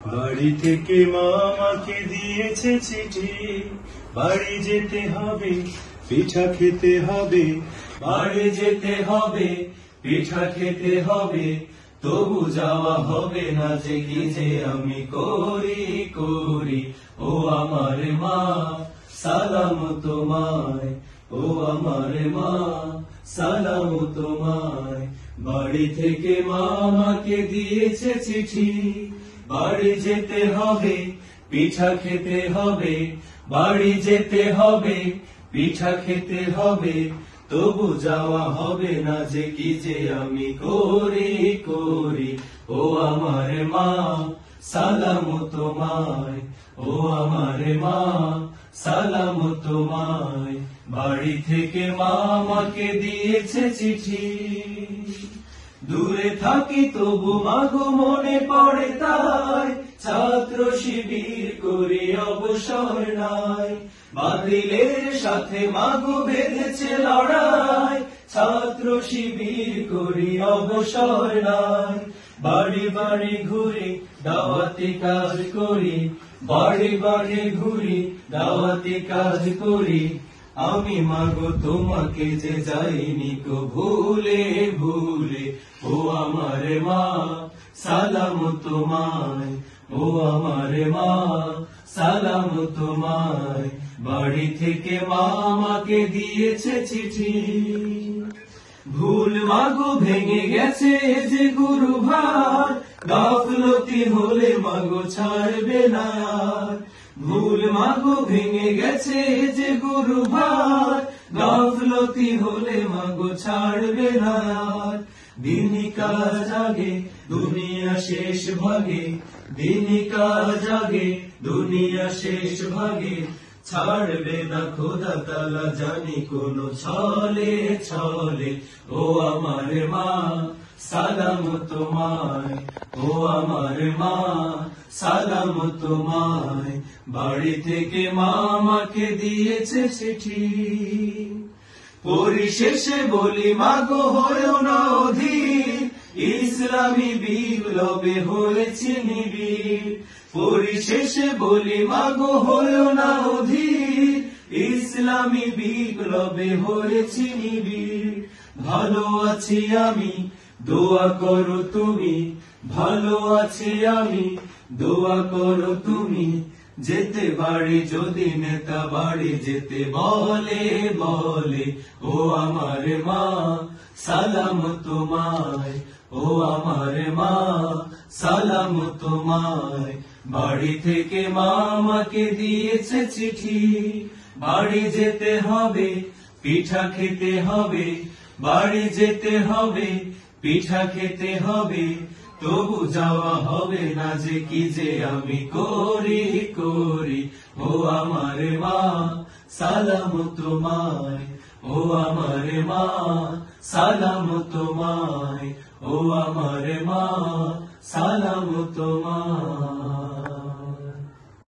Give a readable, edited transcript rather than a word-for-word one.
বাড়ি থেকে মা আমাকে দিয়েছে চিঠি, বাড়ি যেতে হবে, পিঠা খেতে হবে, বাড়ি যেতে হবে, পিঠা খেতে হবে, তবু যাওয়া হবে না যে কি যে আমি করি করি। ও আমার মা সালাম তোমায়, ও আমার মা সালাম তোমায়। বাড়ি থেকে মা আমাকে দিয়েছে চিঠি, বাড়ি যেতে হবে, পিঠা খেতে হবে, বাড়ি যেতে হবে, পিঠা খেতে হবে, তবু যাওয়া হবে না যে কি যে আমি করি করি। ও আমার মা সালাম তোমায়, ও আমার মা সালাম তোমায়। বাড়ি থেকে মা আমাকে দিয়েছে চিঠি, দূরে থাকি তবু মাগো মনে পড়ে তাই, ছাত্র শিবির করি অবসর নাই, বাতিলের সাথে মাগো বেঁধেছে লড়াই, ছাত্র শিবির করি অবসর নাই। বাড়ি বাড়ি ঘুরি দাওয়াতি কাজ করি, বাড়ি বাড়ি ঘুরি দাওয়াতি কাজ করি, আমি মাগো তোমাকে যে যাইনি কো ভুলে ভুলে। ও আমার মা সালাম তোমায়, ও আমার মা সালাম তোমায়। বাড়ি থেকে মা আমাকে দিয়েছে চিঠি, ভুল মাগো ভেঙে গেছে যে গুরু ভার, গাফলতি হলে মাগো ছাড়বে না আর। ভুল মাগো ভেঙে গেছে যে গুরু ভার, গাফলতি হলে মাগো ছাড়বে না আর। দিনই কাজ আগে দুনিয়া শেষ ভাগে, দিনই কাজ আগে দুনিয়া শেষ ভাগে, ছাড়বে না খোদা তাআলা জানি কোন ছলে ছলে। ও আমার মা সালাম তোমায়, ও আমার মা সালাম তোমায়। বাড়ি থেকে মা আমাকে দিয়েছে চিঠি, পরিশেষে বলি মাগো হয়েও না অধীর, ইসলামী বিপ্লবে হয়েছে নিবিড়। পরিশেষে বলি মাগো হয়েও না অধীর, ইসলামী বিপ্লবে হয়েছে নিবিড়। ভালো আছি আমি দোয়া করো তুমি, ভালো আছি আমি দোয়া করো তুমি। যেতে বাড়ি যদি নেতা বাড়ি যেতে বলে বলে। ও আমার মা সালাম তোমায়, ও আমার মা সালাম তোমায়। বাড়ি থেকে মা আমাকে দিয়েছে চিঠি, বাড়ি যেতে হবে, পিঠা খেতে হবে, বাড়ি যেতে হবে, পিঠা খেতে হবে, তবু যাওয়া হবে না যে কি যে আমি করি করি। ও আমার মা সালাম তোমায়, ও আমার মা সালাম তোমায়, ও আমার মা সালাম তোমায়।